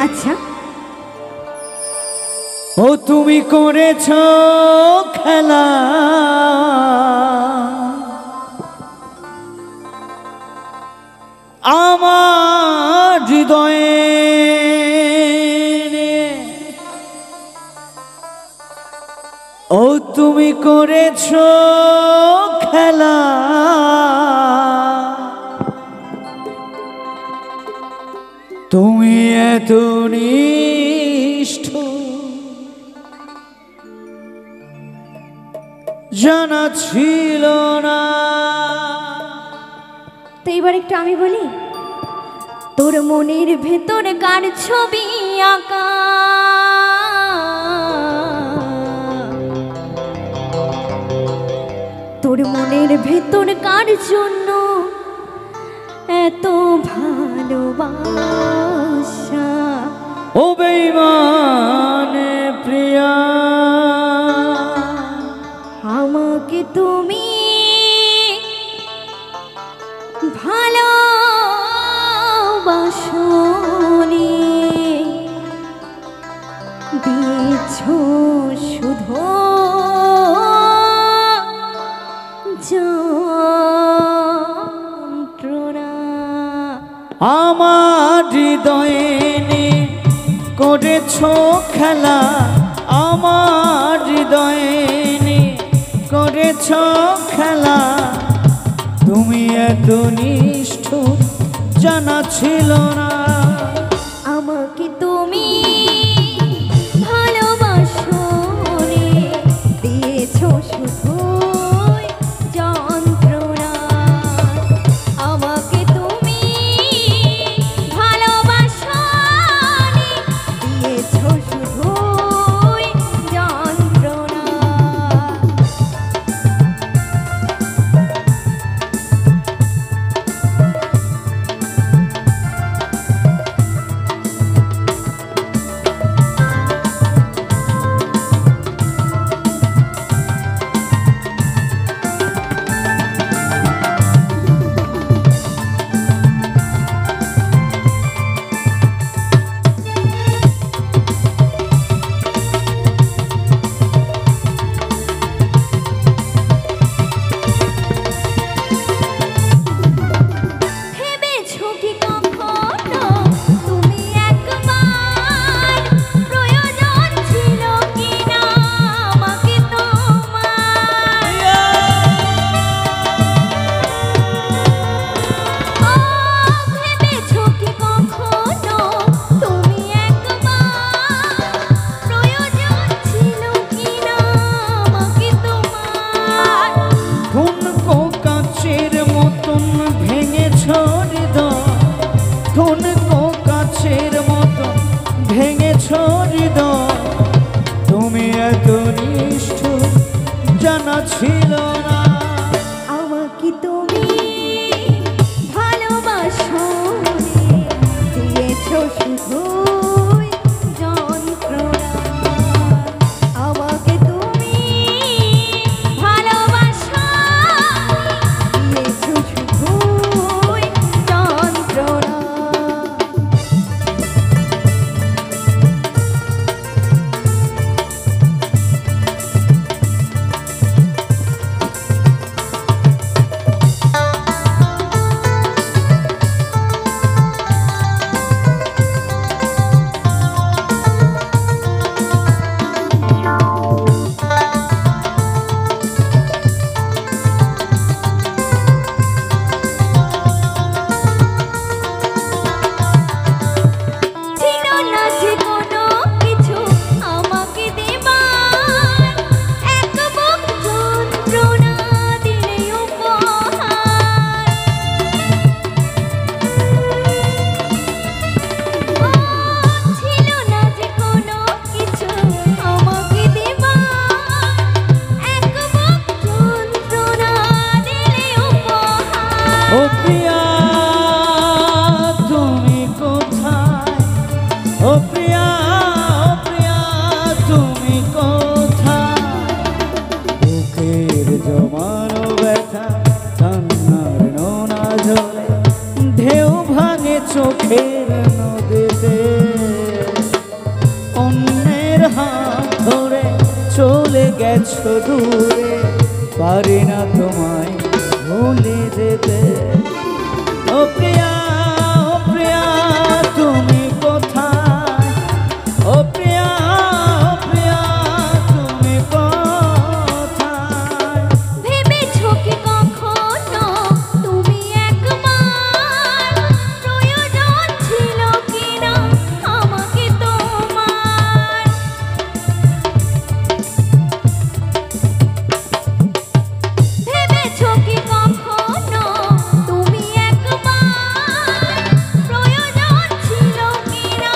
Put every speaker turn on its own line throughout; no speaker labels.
আচ্ছা।
ও তুমি করেছ খেলা আমার হৃদয়ে, ও তুমি করেছ খেলা তুমি এত নিষ্ঠুর জানা ছিল না।
তো এবার একটু আমি বলি, তোর মনের ভেতর কার ছবি আঁকা, তোর মনের ভেতর কার জন্য এত ভালোবাসা।
ও বেঈমান প্রিয়া,
আমাকে তুমি ভালোবাসনি, দিয়েছ শুধু যন্ত্রণা।
আমার হৃদয়ে করেছ খেলা, আমার হৃদয়ে করেছ খেলা তুমি এত নিষ্ঠুর জানা ছিল না।
আমাকে তুমি ভালোবাসনি, দিয়েছ শুধু যন্ত্রণা। আমাকে তুমি ভালোবাসনি, দিয়েছ শুধু যন্ত্রণা।
তুমি এত নিষ্ঠুর জানা ছিল না।
আমাকে তুমি ভালোবাসনি, দিয়েছ শুধু যন্ত্রণা। আমাকে তুমি ভালোবাসনি, দিয়েছ শুধু যন্ত্রণা।
গেছো দূরে, পারি না তোমায় ভুলে যেতে। ও প্রিয়া, ও প্রিয়া তুমি কোথায়? ও প্রিয়া, ও প্রিয়া তুমি কোথায়?
ভেবেছো কি কখনো তুমি একবার প্রয়োজন ছিল কিনা আমাকে তোমার? ভেবেছো কি কখনো তুমি একবার প্রয়োজন ছিল কিনা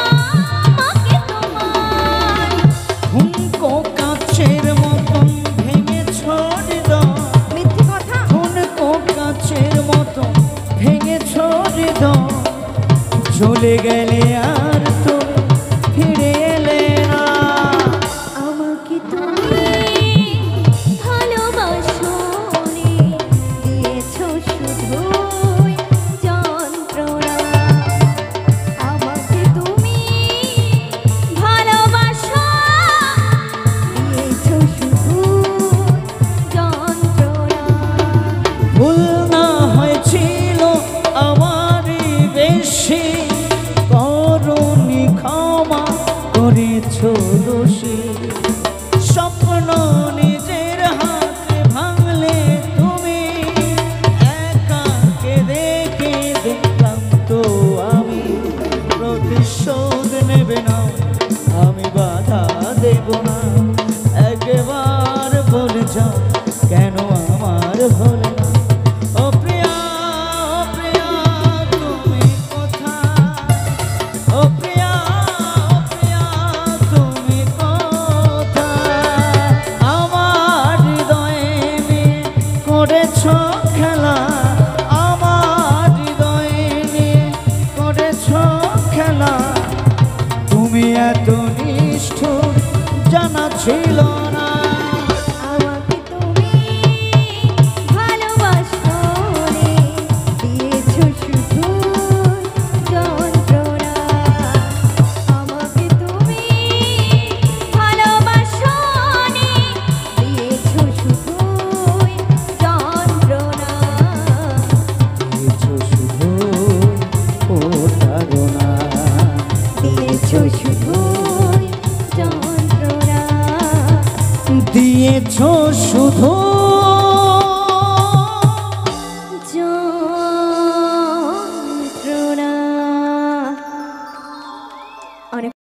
আমাকে তোমার?
হুমকো কাচের মতন ভেঙেছো হৃদয়,
মিথ্যে কথা।
হুমকো কাচের মতন ভেঙেছো হৃদয়, চলে গেলে আর তো ফিরে এলে না।
আমাকে তুমি ভালোবাসোনি, দিয়েছো শুধুই যন্ত্রণা। আমাকে তুমি ভালোবাসো, দিয়েছো শুধুই যন্ত্রণা।
ভুল না হয়েছিল আমারই বেশি, করুণী ক্ষমা করেছো দোষী। স্বপ্ন নিজের হাতে ভাঙলে তুমি, একাকে দেখে দেখলাম তো আমি। প্রতিশোধ নেবে না, আমি বাধা দেব না। একবার বলে যাও কেন আমার হলে না। ও প্রিয়া, ও প্রিয়া তুমি কোথায়? ও প্রিয়া, ও প্রিয়া তুমি কোথায়? আমার হৃদয়ে নিয়ে করেছো খেলা, আমার হৃদয়ে নিয়ে করেছো খেলা। তুমি এত নিষ্ঠুর জানা ছিল না।
আমাকে তুমি ভালোবাসোনি, দিয়েছো শুধুই যন্ত্রণা। আমাকে তুমি ভালোবাসোনি, দিয়েছো শুধুই যন্ত্রণা।
দিয়েছো শুধু প্রতারণা,
দিয়েছো শুধুই যন্ত্রণা।
দিয়েছো শুধু